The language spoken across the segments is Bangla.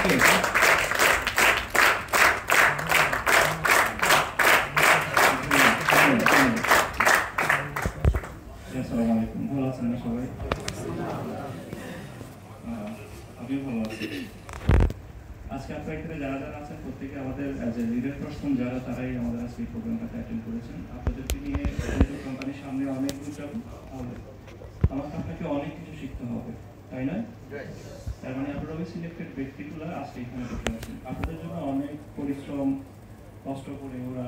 আসসালামু আলাইকুম, ভালো আছেন না সবাই? আমিও ভালো আছি। আজকে আপনারা এখানে যারা যারা আছেন প্রত্যেকে আমাদের লিডার পার্সন যারা, তারাই আমাদের আজকে এই প্রোগ্রামটাতে অ্যাটেন্ড করেছেন। আপনাদেরকে নিয়ে কোম্পানির সামনে অনেক দূর যাব, আমাকে আপনাকে অনেক কিছু শিখতে হবে, তাই না? তার মানে আপনারা ওই সিলেক্টেড ব্যক্তিগুলো আজকে এখানে বসে আছেন। আপনাদের জন্য অনেক পরিশ্রম কষ্ট করে ওরা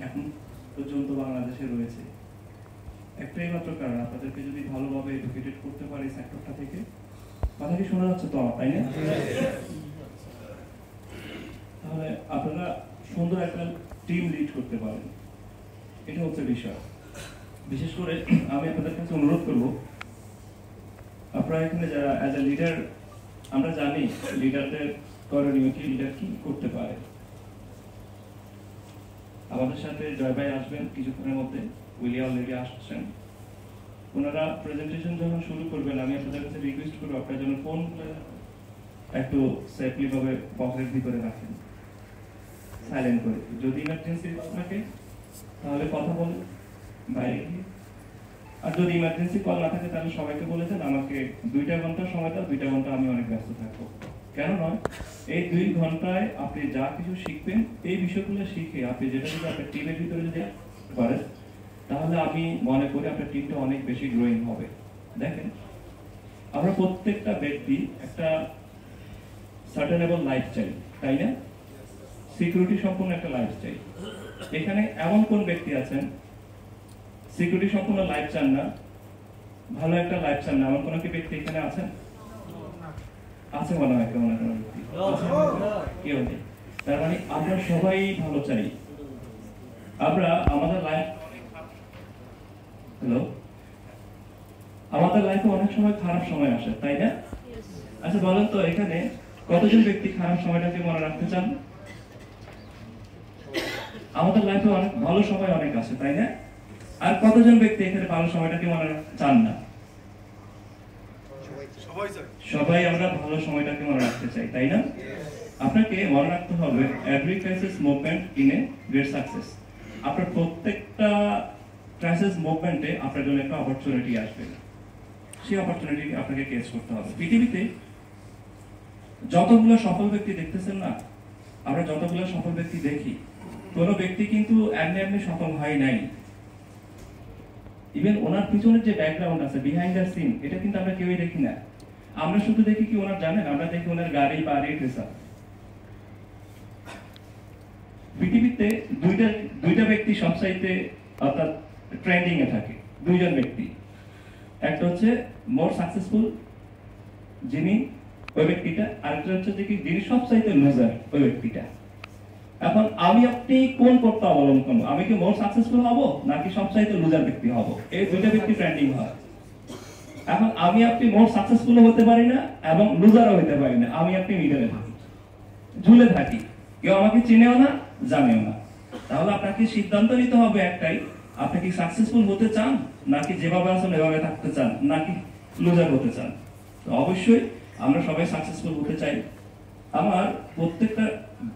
এখন পর্যন্ত বাংলাদেশে রয়েছে। একটাই মাত্র কারণ, আপনাদেরকে যদি ভালোভাবে এডুকেটেড করতে পারে সেক্টরটা থেকে। কথা কি শোনা যাচ্ছে তো আমার, তাই না? তাহলে আপনারা সুন্দর একটা টিম লিড করতে পারেন, এটা হচ্ছে বিষয়। বিশেষ করে আমি আপনাদের কাছে অনুরোধ করব, আপনারা এখানে যারা অ্যাজ এ লিডার, আমরা জানি লিডারদের করণীয় কি, লিডার কি করতে পারে। আমাদের সাথে জয় ভাই আসবেন কিছুক্ষণের মধ্যে, উইলিয়াম অলরেডি আসছেন। ওনারা প্রেজেন্টেশন যখন শুরু করবেন, আমি আপনাদের কাছে রিকোয়েস্ট করবো আপনার জন্য ফোন একটু সেফলি ভাবে পকেটের ভিতরে রাখেন, সাইলেন্ট করে। যদি ইমার্জেন্সি থাকে তাহলে কথা বলুন বাইরে গিয়ে, আর যদি ইমার্জেন্সি কল না থাকে তাহলে সবাইকে বলেছেন আমাকে 2 ঘন্টা সময় দাও, 2 ঘন্টা আমি অনেক ব্যস্ত থাকবো। কেন নয়, এই 2 ঘন্টায় আপনি যা কিছু শিখবেন, এই বিষয়গুলো শিখে আপনি যেটা যদি আপনার টিমের ভিতরে যদি পারেন, তাহলে আমি মনে করি আপনার টিমটা অনেক বেশি গ্রোয়িং হবে। দেখেন, আমরা প্রত্যেকটা ব্যক্তি একটা সার্টেনেবল লাইফ চাই, তাই না? সিকিউরিটি সম্পূর্ণ একটা লাইফ চাই। এখানে এমন কোন ব্যক্তি আছেন সিকিউরিটি সম্পূর্ণ লাইফ চান না, ভালো একটা লাইফ চান না, এমন কোন কি ব্যক্তি এখানে আছেন? আছে মনে হয় কেমন একটা ব্যক্তি? কেউ নেই। তার মানে আমরা সবাই ভালো চাই। আমরা আমাদের লাইফ, হ্যালো, আমাদের লাইফে অনেক সময় খারাপ সময় আসে, তাই না? আচ্ছা বলেন তো, এখানে কতজন ব্যক্তি খারাপ সময়টাকে মনে রাখতে চান? আমাদের লাইফে অনেক ভালো সময় অনেক আছে, তাই না? আর কতজন ব্যক্তি এখানে ভালো সময়টাকে মনে রাখতে চান না? সবাই আমরা ভালো সময়টাকে মনে রাখতে চাই, তাই না? আপনাকে মনে রাখতে হবে every crisis movement in a great success. আপনার প্রত্যেকটা ক্রাইসিস মুভমেন্টে আপনার জন্য একটা অপরচুনিটি আসবে, সেই অপরচুনিটি আপনাকে কেস করতে হবে। পৃথিবীতে যতগুলো সফল ব্যক্তি দেখতেছেন না, আমরা যতগুলো সফল ব্যক্তি দেখি, কোনো ব্যক্তি কিন্তু এমনি এমনি সফল হয় নাই। ইভেন ওনার পিছনের যে ব্যাকগ্রাউন্ড আছে, বিহাইন্ড দ্য সিন, এটা কিন্তু আমরা কেউই দেখি না। আমরা শুধু দেখি কি ওনার, জানেন, আমরা দেখি ওনার গাড়ি, বাড়ি, ড্রেস। পৃথিবীতে দুইটা ব্যক্তি সবচাইতে অর্থাৎ ট্রেন্ডিং এ থাকে, 2 জন ব্যক্তি। একটা হচ্ছে মোর সাকসেসফুল যিনি, ওই ব্যক্তিটা, আরেকটা হচ্ছে যে কি যিনি সবচাইতে লুজার, ওই ব্যক্তিটা। এখন আমি আপনি কোন পথটা অবলম্বন করব? আমি কি মোর সাকসেসফুল হব নাকি সবচাইতে লুজার ব্যক্তি হব? এই 2টা ব্যক্তি ট্রেন্ডিং হয়। এখন আমি আপনি মোর সাকসেসফুল হতে পারি না এবং লুজারও হতে পারি না, আমি আপনি মিডলে থাকি, ঝুলে থাকি, কেউ আমাকে চিনেও না, জানেও না। তাহলে আপনাকে সিদ্ধান্ত নিতে হবে একটাই, আপনি কি সাকসেসফুল হতে চান নাকি যেভাবে আছেন এভাবে থাকতে চান, নাকি লুজার হতে চান? তো অবশ্যই আমরা সবাই সাকসেসফুল হতে চাই। আমার প্রত্যেকটা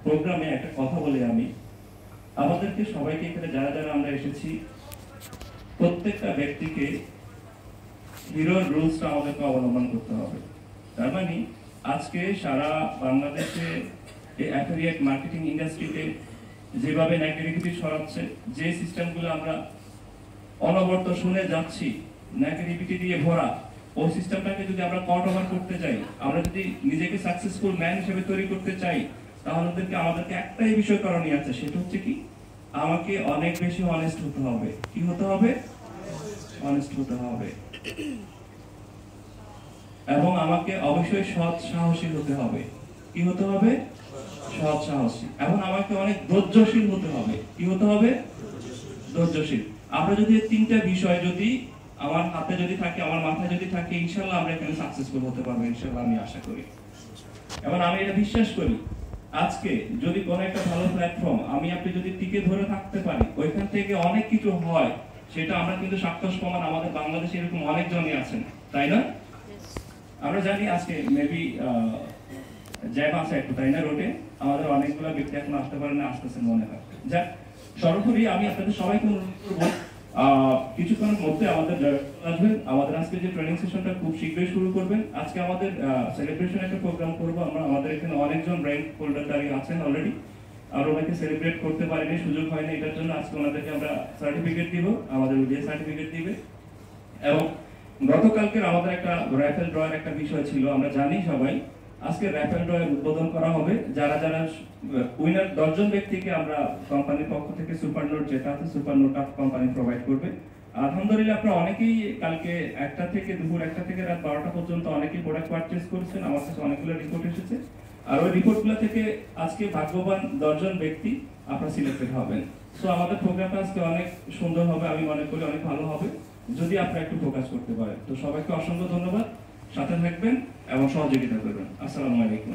প্রোগ্রামে একটা কথা বলি আমি, আমাদেরকে সবাইকে এখানে যারা যারা আমরা এসেছি, প্রত্যেকটা ব্যক্তিকে হিরোর রুলসটা আমাদেরকে অবলম্বন করতে হবে। তার মানে আজকে সারা বাংলাদেশে এই অ্যাফিলিয়েট মার্কেটিং ইন্ডাস্ট্রিতে যেভাবে নেগেটিভিটি ছড়াচ্ছে, যে সিস্টেমগুলো আমরা অনবরত শুনে যাচ্ছি নেগেটিভিটি দিয়ে ভরা, ওই সিস্টেমটাকে যদি আমরা কট ওভার করতে চাই, আমরা যদি নিজেকে সাকসেসফুল ম্যান হিসেবে তৈরি করতে চাই, তাহলে আমাদেরকে একটাই বিষয় করণীয় আছে, সেটা হচ্ছে কি আমাকে অনেক বেশি অনেস্ট হতে হবে। কি হতে হবে? অনেস্ট হতে হবে। এবং আমাকে অবশ্যই সৎ সাহসী হতে হবে। কি হতে হবে? সৎ সাহসী। এবং আমাকে অনেক ধৈর্যশীল হতে হবে। কি হতে হবে? ধৈর্যশীল। আমরা যদি এই 3টা বিষয় যদি আমার হাতে যদি থাকে, আমার মাথায় যদি থাকে, ইনশাআল্লাহ আমরা এখানে সাকসেসফুল হতে পারবো, ইনশাআল্লাহ আমি আশা করি। এবং আমি এটা বিশ্বাস করি, আজকে যদি কোন একটা ভালো প্ল্যাটফর্ম আমি আপনি যদি টিকে ধরে থাকতে পারি, ওইখান থেকে অনেক কিছু হয়, সেটা আমরা কিন্তু সাক্ষ্য প্রমাণ আমাদের বাংলাদেশে এরকম অনেকজনই আছেন, তাই না? আমরা জানি আজকে মেবি জ্যাম আছে একটু, তাই না? রোডে আমাদের অনেকগুলো ব্যক্তি এখন আসতে পারে না, আসতেছেন মনে হয়। যাক, সর্বোপরি আমি আপনাদের সবাইকে অনুরোধ করবো কিছুক্ষণের মধ্যে আমাদের আসবেন। আমাদের আজকে যে ট্রেনিং সেশনটা খুব শীঘ্রই শুরু করবেন। আজকে আমাদের সেলিব্রেশন একটা প্রোগ্রাম করবো আমরা। আমাদের এখানে অনেকজন র্যাঙ্ক হোল্ডার দাঁড়িয়ে আছেন অলরেডি, আর ওনাকে সেলিব্রেট করতে পারিনি, সুযোগ হয়নি, এটার জন্য আজকে ওনাদেরকে আমরা সার্টিফিকেট দিব, আমাদের যে সার্টিফিকেট দিবে। এবং গতকালকের আমাদের একটা র্যাফেল ড্রয়ের একটা বিষয় ছিল, আমরা জানি সবাই। আজকে র্যাফেল ড্রয়ের উদ্বোধন করা হবে। যারা যারা উইনার 10 জন ব্যক্তিকে আমরা কোম্পানির পক্ষ থেকে সুপার নোট, যেটা আছে super note of company provide করবে। আলহামদুলিল্লাহ আপনারা অনেকেই কালকে 1টা থেকে দুপুর 1টা থেকে রাত 12টা পর্যন্ত অনেকেই প্রোডাক্ট পারচেজ করেছেন। আমার কাছে অনেকগুলো রিপোর্ট এসেছে, আর ওই রিপোর্টগুলো থেকে আজকে ভাগ্যবান 10 জন ব্যক্তি আপনারা সিলেক্টেড হবেন। সো আমাদের প্রোগ্রামটা আজকে অনেক সুন্দর হবে, আমি মনে করি অনেক ভালো হবে যদি আপনারা একটু ফোকাস করতে পারেন। তো সবাইকে অসংখ্য ধন্যবাদ, সাথে থাকবেন এবং সহযোগিতা করবেন। আসসালামু আলাইকুম।